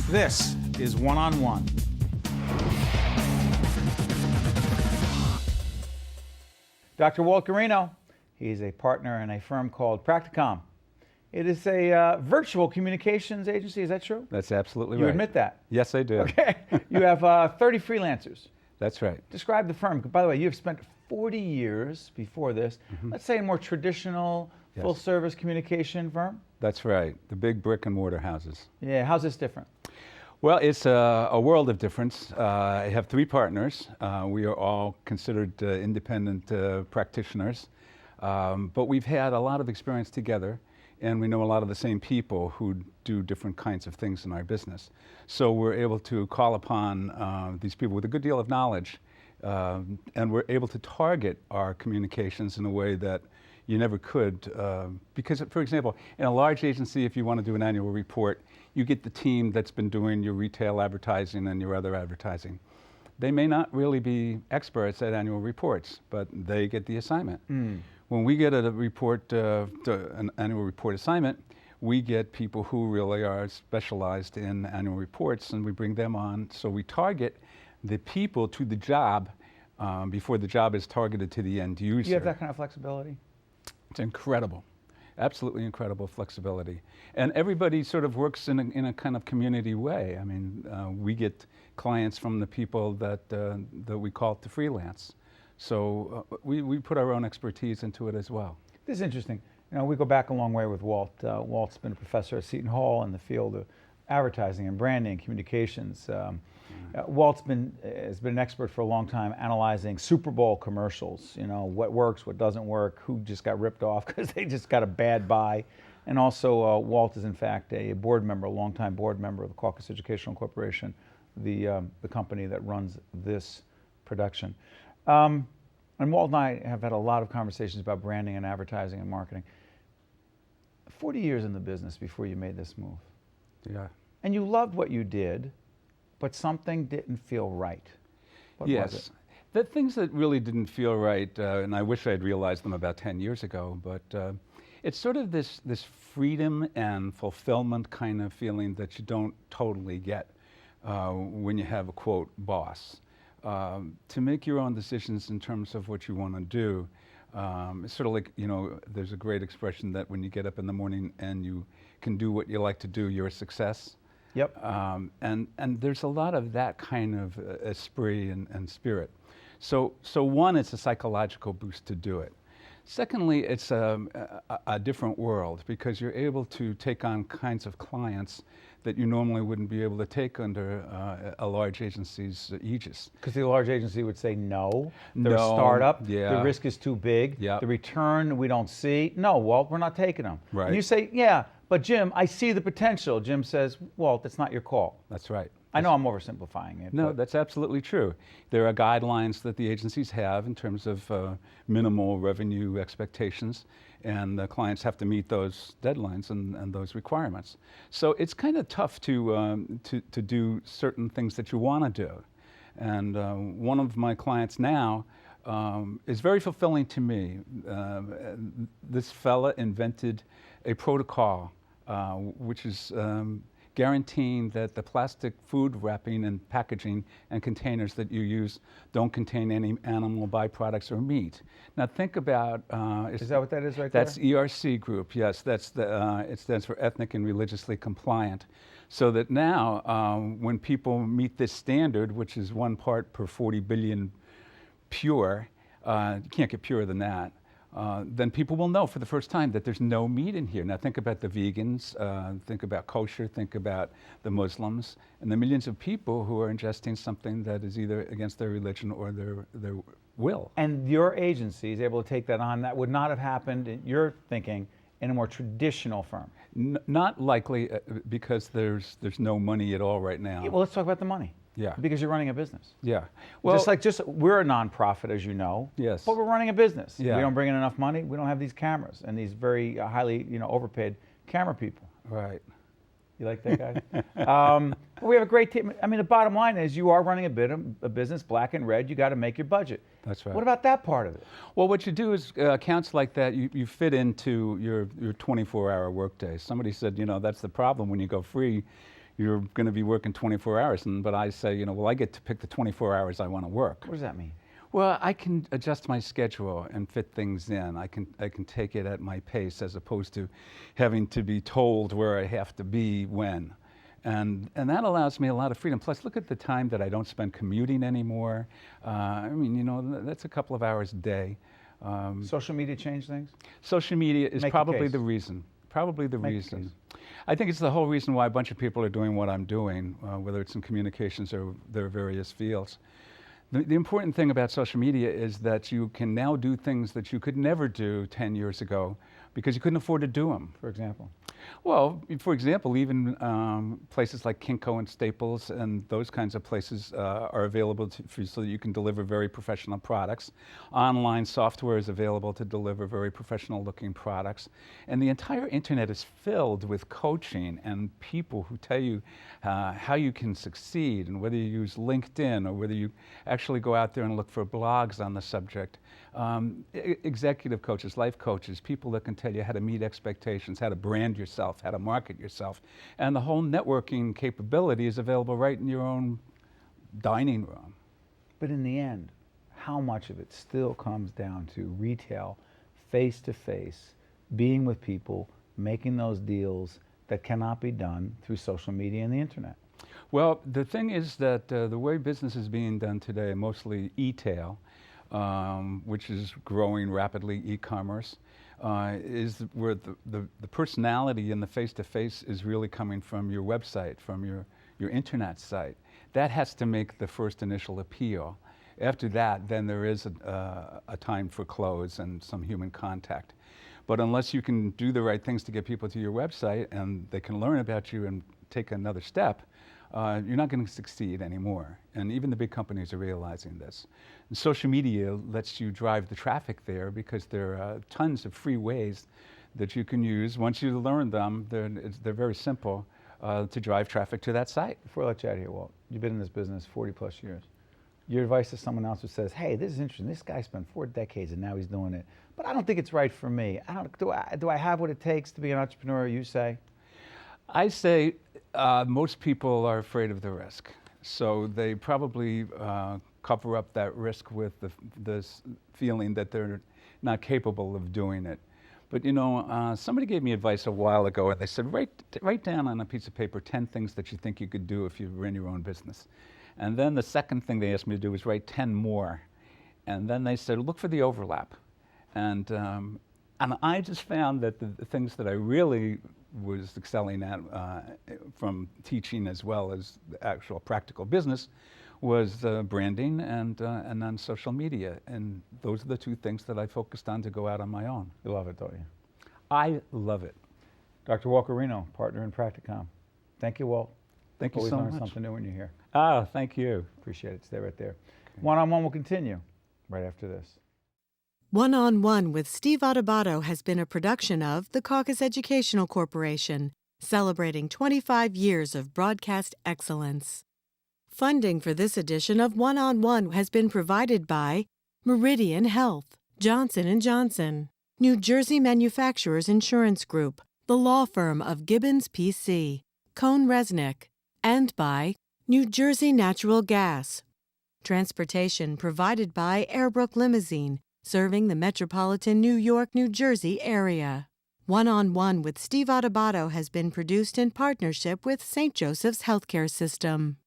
This is One-on-One. Dr. Walt Guarino, he's a partner in a firm called Practicomm. It is a virtual communications agency, is that true? That's absolutely right. You admit that? Yes, I do. Okay. You have 30 freelancers. That's right. Describe the firm. By the way, you've spent 40 years before this, let's say a more traditional, Yes. full-service communication firm? That's right. The big brick and mortar houses. Yeah, how's this different? Well, it's a world of difference. I have 3 partners. We are all considered independent practitioners, but we've had a lot of experience together, and we know a lot of the same people who do different kinds of things in our business. So we're able to call upon these people with a good deal of knowledge, and we're able to target our communications in a way that you never could, because, for example, in a large agency, if you want to do an annual report, you get the team that's been doing your retail advertising and your other advertising. They may not really be experts at annual reports, but they get the assignment. When we get a report, an annual report assignment, we get people who really are specialized in annual reports, and we bring them on. So we target the people to the job before the job is targeted to the end user. Do you have that kind of flexibility? It's incredible, absolutely incredible flexibility. And everybody sort of works in a kind of community way. I mean, we get clients from the people that we call to freelance. So we put our own expertise into it as well. This is interesting. You know, we go back a long way with Walt. Walt's been a professor at Seton Hall in the field of advertising and branding and communications. Walt's has been an expert for a long time analyzing Super Bowl commercials. You know, what works, what doesn't work, who just got ripped off because they just got a bad buy. And also, Walt is in fact a board member, a longtime board member of the CAUCUS Educational Corporation, the company that runs this production. And Walt and I have had a lot of conversations about branding and advertising and marketing. 40 years in the business before you made this move. Yeah. And you loved what you did, but something didn't feel right. What was it? The things that really didn't feel right, and I wish I'd realized them about 10 years ago, but it's sort of this freedom and fulfillment kind of feeling that you don't totally get when you have a, quote, boss. To make your own decisions in terms of what you want to do. It's sort of like, you know, there's a great expression that when you get up in the morning and you can do what you like to do, you're a success. Yep. And there's a lot of that kind of esprit and spirit. So one, it's a psychological boost to do it. Secondly, it's a different world because you're able to take on kinds of clients that you normally wouldn't be able to take under a large agency's aegis. Because the large agency would say no, they're No, a startup, yeah. the risk is too big, Yep. the return we don't see. No, Walt, we're not taking them. Right. And you say, yeah, but Jim, I see the potential. Jim says, Walt, that's not your call. That's right. I know I'm oversimplifying it. No, but that's absolutely true. There are guidelines that the agencies have in terms of minimal revenue expectations, and the clients have to meet those deadlines and those requirements. So it's kind of tough to do certain things that you want to do. And one of my clients now is very fulfilling to me. This fella invented a protocol which is guaranteeing that the plastic food wrapping and packaging and containers that you use don't contain any animal byproducts or meat. Now think about... is that what that is right that's there? ERC group, yes. That's it stands for Ethnic and Religiously Compliant. So that now when people meet this standard, which is 1 part per 40 billion pure, you can't get purer than that, then people will know for the first time that there's no meat in here. Now think about the vegans, think about kosher, think about the Muslims, and the millions of people who are ingesting something that is either against their religion or their will. And your agency is able to take that on. That would not have happened, you're thinking, in a more traditional firm. Not likely, because there's no money at all right now. Yeah, well, let's talk about the money. Yeah. Because you're running a business. Yeah. Well, we're a nonprofit, as you know. Yes. But we're running a business. Yeah. We don't bring in enough money. We don't have these cameras and these very highly, overpaid camera people. Right. You like that guy? We have a great team. I mean, the bottom line is you are running a business, black and red. You got to make your budget. That's right. What about that part of it? Well, what you do is accounts like that, you fit into your 24-hour workday. Somebody said, that's the problem when you go free. you're going to be working 24 hours. But I say, well, I get to pick the 24 hours I want to work. What does that mean? Well, I can adjust my schedule and fit things in. I can take it at my pace as opposed to having to be told where I have to be when. And that allows me a lot of freedom. Plus, look at the time that I don't spend commuting anymore. That's a couple of hours a day. Social media change things? Social media is probably the case. reason. Probably the Make the reason. case. I think it's the whole reason why a bunch of people are doing what I'm doing, whether it's in communications or their various fields. The important thing about social media is that you can now do things that you could never do 10 years ago because you couldn't afford to do them. For example? Well, for example, even places like Kinko and Staples and those kinds of places are available so that you can deliver very professional products. Online software is available to deliver very professional looking products. And the entire internet is filled with coaching and people who tell you how you can succeed, and whether you use LinkedIn or whether you actually go out there and look for blogs on the subject. Executive coaches, life coaches, people that can tell you how to meet expectations, how to brand yourself, how to market yourself. And the whole networking capability is available right in your own dining room. But in the end, how much of it still comes down to retail, face-to-face, being with people, making those deals that cannot be done through social media and the internet? Well, the thing is that the way business is being done today, mostly e-tail, which is growing rapidly, e-commerce, is where the personality and the face-to-face is really coming from your website, from your internet site. That has to make the first initial appeal. After that, then there is a time for close and some human contact. But unless you can do the right things to get people to your website and they can learn about you and take another step, you're not going to succeed anymore. And even the big companies are realizing this. And social media lets you drive the traffic there because there are tons of free ways that you can use. Once you learn them, they're very simple to drive traffic to that site. Before I let you out of here, Walt, you've been in this business 40 plus years. Your advice to someone else who says, hey, this is interesting. This guy spent 4 decades and now he's doing it. But I don't think it's right for me. Do I have what it takes to be an entrepreneur, you say? I say most people are afraid of the risk. So they probably cover up that risk with this feeling that they're not capable of doing it. But somebody gave me advice a while ago, and they said, write down on a piece of paper 10 things that you think you could do if you ran your own business. And then the second thing they asked me to do was write 10 more. And then they said, look for the overlap. And I just found that the things that I really was excelling at from teaching as well as the actual practical business was branding and on social media. And those are the 2 things that I focused on to go out on my own. You love it, don't you? I love it. Dr. Walt Guarino, partner in Practicomm. Thank you, Walt. Thank you Always so learn much. something new when you're here. Ah, thank you. Appreciate it. Stay right there. Okay. One-on-one will continue right after this. One-on-One with Steve Adubato has been a production of the CAUCUS Educational Corporation, celebrating 25 years of broadcast excellence. Funding for this edition of One-on-One has been provided by Meridian Health, Johnson & Johnson, New Jersey Manufacturers Insurance Group, the law firm of Gibbons PC, Cohn Resnick, and by New Jersey Natural Gas. Transportation provided by Airbrook Limousine, serving the metropolitan New York, New Jersey area. One-on-One with Steve Adubato has been produced in partnership with St. Joseph's Healthcare System.